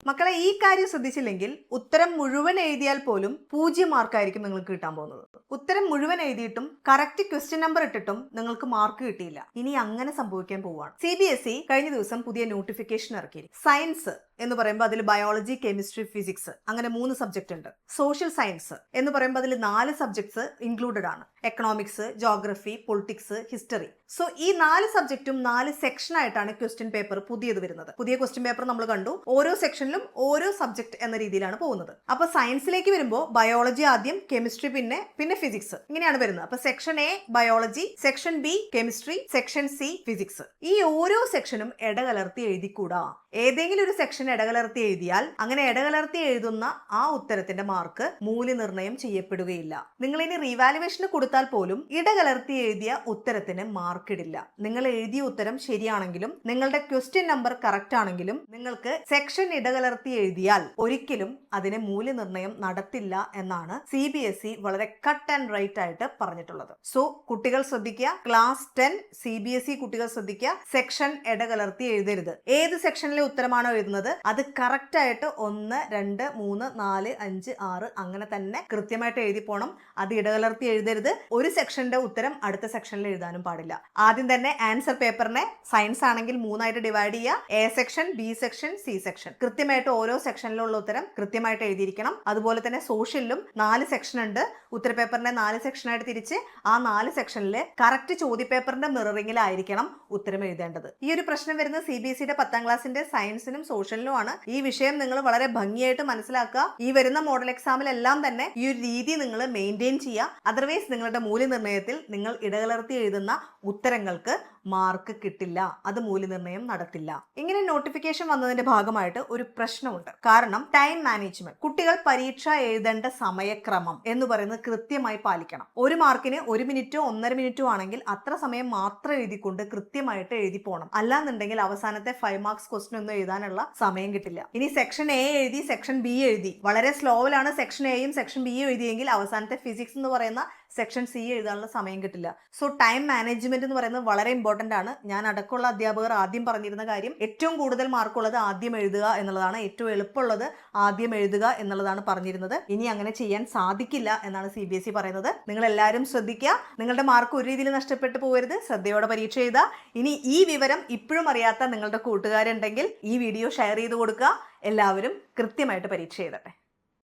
മക്കളെ, ഈ കാര്യം ശ്രദ്ധിച്ചില്ലെങ്കിൽ ഉത്തരം മുഴുവൻ എഴുതിയാൽ പോലും 0 മാർക്കായിരിക്കും നിങ്ങൾക്ക് കിട്ടാൻ പോകുന്നത്. ഉത്തരം മുഴുവൻ എഴുതിയിട്ടും കറക്റ്റ് ക്വസ്റ്റ്യൻ നമ്പർ ഇട്ടിട്ടും നിങ്ങൾക്ക് മാർക്ക് കിട്ടിയില്ല. ഇനി അങ്ങനെ സംഭവിക്കാൻ പോവുകയാണ്. CBSE കഴിഞ്ഞ ദിവസം പുതിയ നോട്ടിഫിക്കേഷൻ ഇറക്കി. സയൻസ് എന്ന് പറയുമ്പോൾ അതിൽ ബയോളജി, കെമിസ്ട്രി, ഫിസിക്സ് അങ്ങനെ 3 സബ്ജക്റ്റ് ഉണ്ട്. സോഷ്യൽ സയൻസ് എന്ന് പറയുമ്പോൾ അതിൽ 4 സബ്ജക്ട്സ് ഇൻക്ലൂഡഡ് ആണ്. Economics, geography, politics, history. So ഈ 4 സബ്ജക്റ്റും 4 സെക്ഷൻ ആയിട്ടാണ് ക്വസ്റ്റ്യൻ പേപ്പർ പുതിയത് വരുന്നത്. പുതിയ ക്വസ്റ്റ്യൻ പേപ്പർ നമ്മൾ കണ്ടു. ഓരോ സെക്ഷനിലും ഓരോ സബ്ജക്ട് എന്ന രീതിയിലാണ് പോകുന്നത്. അപ്പൊ സയൻസിലേക്ക് വരുമ്പോൾ ബയോളജി ആദ്യം, കെമിസ്ട്രി പിന്നെ ഫിസിക്സ്, ഇങ്ങനെയാണ് വരുന്നത്. അപ്പൊ section A biology, section B chemistry, section C physics. ഈ ഓരോ സെക്ഷനും ഇടകലർത്തി എഴുതിക്കൂടാ. ഏതെങ്കിലും ഒരു സെക്ഷൻ ഇടകലർത്തി എഴുതിയാൽ അങ്ങനെ ഇടകലർത്തി എഴുതുന്ന ആ ഉത്തരത്തിന്റെ മാർക്ക് മൂല്യനിർണ്ണയം ചെയ്യപ്പെടുകയില്ല. നിങ്ങൾ ഇനി റീവാലുവേഷന് കൊടുത്താൽ പോലും ഇടകലർത്തി എഴുതിയ ഉത്തരത്തിന് മാർക്ക് ഇടില്ല. നിങ്ങൾ എഴുതിയ ഉത്തരം ശരിയാണെങ്കിലും നിങ്ങളുടെ ക്വസ്റ്റ്യൻ നമ്പർ കറക്റ്റ് ആണെങ്കിലും നിങ്ങൾക്ക് സെക്ഷൻ ഇടകലർത്തി എഴുതിയാൽ ഒരിക്കലും അതിനെ മൂല്യനിർണ്ണയം നടത്തില്ല എന്നാണ് CBSE വളരെ കട്ട് ആൻഡ് റൈറ്റ് ആയിട്ട് പറഞ്ഞിട്ടുള്ളത്. സോ കുട്ടികൾ ശ്രദ്ധിക്കുക, ക്ലാസ് 10 CBSE കുട്ടികൾ ശ്രദ്ധിക്കുക, സെക്ഷൻ ഇടകലർത്തി എഴുതരുത്. ഏത് സെക്ഷനിലെ ഉത്തരമാണോ എഴുതുന്നത് അത് കറക്റ്റ് ആയിട്ട് 1, 2, 3, 4, 5, 6 അങ്ങനെ തന്നെ കൃത്യമായിട്ട് എഴുതി പോണം. അത് ഇടകലർത്തി എഴുതരുത്. ഒരു സെക്ഷന്റെ ഉത്തരം അടുത്ത സെക്ഷനിൽ എഴുതാനും പാടില്ല. ആദ്യം തന്നെ ആൻസർ പേപ്പറിനെ സയൻസ് ആണെങ്കിൽ 3 ആയിട്ട് ഡിവൈഡ് ചെയ്യുക. A section, B section, C section. കൃത്യമായിട്ട് ഓരോ സെക്ഷനിലുള്ള ഉത്തരം കൃത്യമായിട്ട് എഴുതിയിരിക്കണം. അതുപോലെ തന്നെ സോഷ്യലിലും 4 സെക്ഷൻ ഉണ്ട്. ഉത്തരപേപ്പറിനെ 4 സെക്ഷനായിട്ട് തിരിച്ച് ആ 4 സെക്ഷനിൽ കറക്റ്റ് ചോദ്യപേപ്പറിന്റെ മിററിംഗിലായിരിക്കണം ഉത്തരം എഴുതേണ്ടത്. ഈ ഒരു പ്രശ്നം വരുന്നത് CBSEയുടെ 10ാം ക്ലാസ്സിന്റെ സയൻസിനും സോഷ്യലിനും ആണ്. ഈ വിഷയം നിങ്ങൾ വളരെ ഭംഗിയായിട്ട് മനസ്സിലാക്കുക. ഈ വരുന്ന മോഡൽ എക്സാമിലെല്ലാം തന്നെ ഈ ഒരു രീതി നിങ്ങൾ മെയിൻറ്റെയിൻ ചെയ്യുക. അതർവൈസ് നിങ്ങളുടെ മൂല്യനിർണ്ണയത്തിൽ നിങ്ങൾ ഇടകലർത്തി എഴുതുന്ന ഉത്തരങ്ങൾക്ക് മാർക്ക് കിട്ടില്ല. അത് മൂല്യനിർണ്ണയം നടത്തില്ല. ഇങ്ങനെ നോട്ടിഫിക്കേഷൻ വന്നതിന്റെ ഭാഗമായിട്ട് ഒരു പ്രശ്നമുണ്ട്. കാരണം ടൈം മാനേജ്മെന്റ്. കുട്ടികൾ പരീക്ഷ എഴുതേണ്ട സമയക്രമം എന്ന് പറയുന്നത് കൃത്യമായി പാലിക്കണം. 1 മാർക്കിന് 1 മിനിറ്റോ 1.5 മിനിറ്റോ ആണെങ്കിൽ അത്ര സമയം മാത്രം എഴുതിക്കൊണ്ട് കൃത്യമായിട്ട് എഴുതി പോകണം. അല്ലാന്നുണ്ടെങ്കിൽ അവസാനത്തെ 5 മാർക്സ് ക്വസ്റ്റ്യൻ ഒന്നും എഴുതാനുള്ള സമയം കിട്ടില്ല. ഇനി സെക്ഷൻ എ എഴുതി സെക്ഷൻ ബി എഴുതി വളരെ സ്ലോയിലാണ് സെക്ഷൻ എയും സെക്ഷൻ ബിയും എഴുതിയെങ്കിൽ അവസാനത്തെ ഫിസിക്സ് എന്ന് പറയുന്ന സെക്ഷൻ സി എഴുതാനുള്ള സമയം കിട്ടില്ല. സോ ടൈം മാനേജ്മെന്റ് എന്ന് പറയുന്നത് വളരെ ഇമ്പോർട്ടന്റ് ആണ്. ഞാൻ അടക്കമുള്ള അധ്യാപകർ ആദ്യം പറഞ്ഞിരുന്ന കാര്യം ഏറ്റവും കൂടുതൽ മാർക്കുള്ളത് ആദ്യം എഴുതുക എന്നുള്ളതാണ്. ഏറ്റവും എളുപ്പമുള്ളത് ആദ്യം എഴുതുക എന്നുള്ളതാണ് പറഞ്ഞിരുന്നത്. ഇനി അങ്ങനെ ചെയ്യാൻ സാധിക്കില്ല എന്നാണ് CBSE പറയുന്നത്. നിങ്ങൾ എല്ലാവരും ശ്രദ്ധിക്കുക. നിങ്ങളുടെ മാർക്ക് ഒരു രീതിയിൽ നഷ്ടപ്പെട്ടു പോകരുത്. ശ്രദ്ധയോടെ പരീക്ഷ എഴുതുക. ഇനി ഈ വിവരം ഇപ്പോഴും അറിയാത്ത നിങ്ങളുടെ കൂട്ടുകാരുണ്ടെങ്കിൽ ഈ വീഡിയോ ഷെയർ ചെയ്ത് കൊടുക്കുക. എല്ലാവരും കൃത്യമായിട്ട് പരീക്ഷ എഴുതട്ടെ.